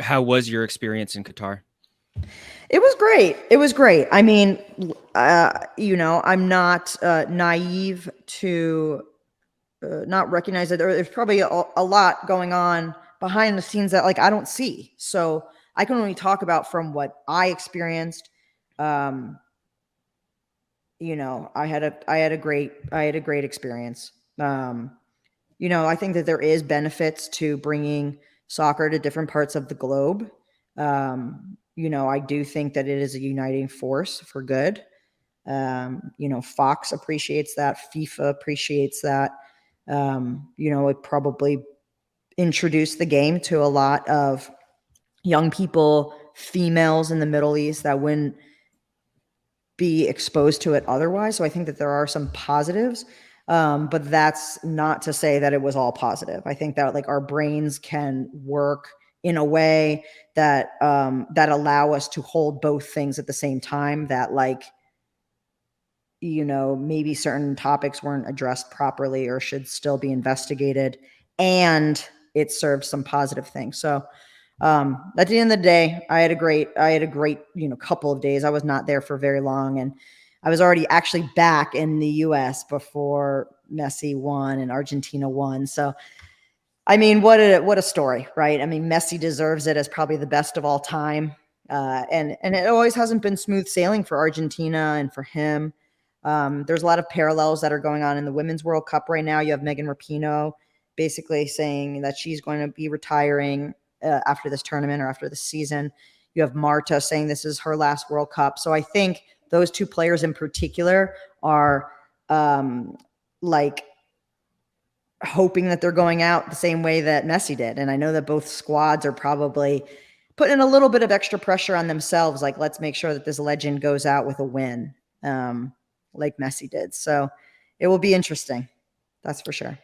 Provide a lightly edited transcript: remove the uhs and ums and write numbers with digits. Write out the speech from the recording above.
How was your experience in Qatar? It was great. It was great. I mean, I'm not naive to not recognize that there's probably a lot going on behind the scenes that like I don't see. So I can only talk about from what I experienced. Um, I had a great experience. I think that there is benefits to bringing soccer to different parts of the globe. I do think that it is a uniting force for good. Fox appreciates that. FIFA appreciates that. It probably introduced the game to a lot of young people, females in the Middle East that wouldn't be exposed to it otherwise. So I think that there are some positives. But that's not to say that it was all positive. I think that like our brains can work in a way that allow us to hold both things at the same time. That like maybe certain topics weren't addressed properly or should still be investigated, and it serves some positive things. So at the end of the day, I had a great couple of days. I was not there for very long, and I was already actually back in the US before Messi won and Argentina won. So I mean, what a story, right? I mean, Messi deserves it as probably the best of all time. And it always hasn't been smooth sailing for Argentina and for him. There's a lot of parallels that are going on in the Women's World Cup right now. You have Megan Rapinoe basically saying that she's going to be retiring after this tournament or after the season. You have Marta saying this is her last World Cup. So I think those two players in particular are like hoping that they're going out the same way that Messi did. And I know that both squads are probably putting a little bit of extra pressure on themselves. Like, let's make sure that this legend goes out with a win, like Messi did. So it will be interesting. That's for sure.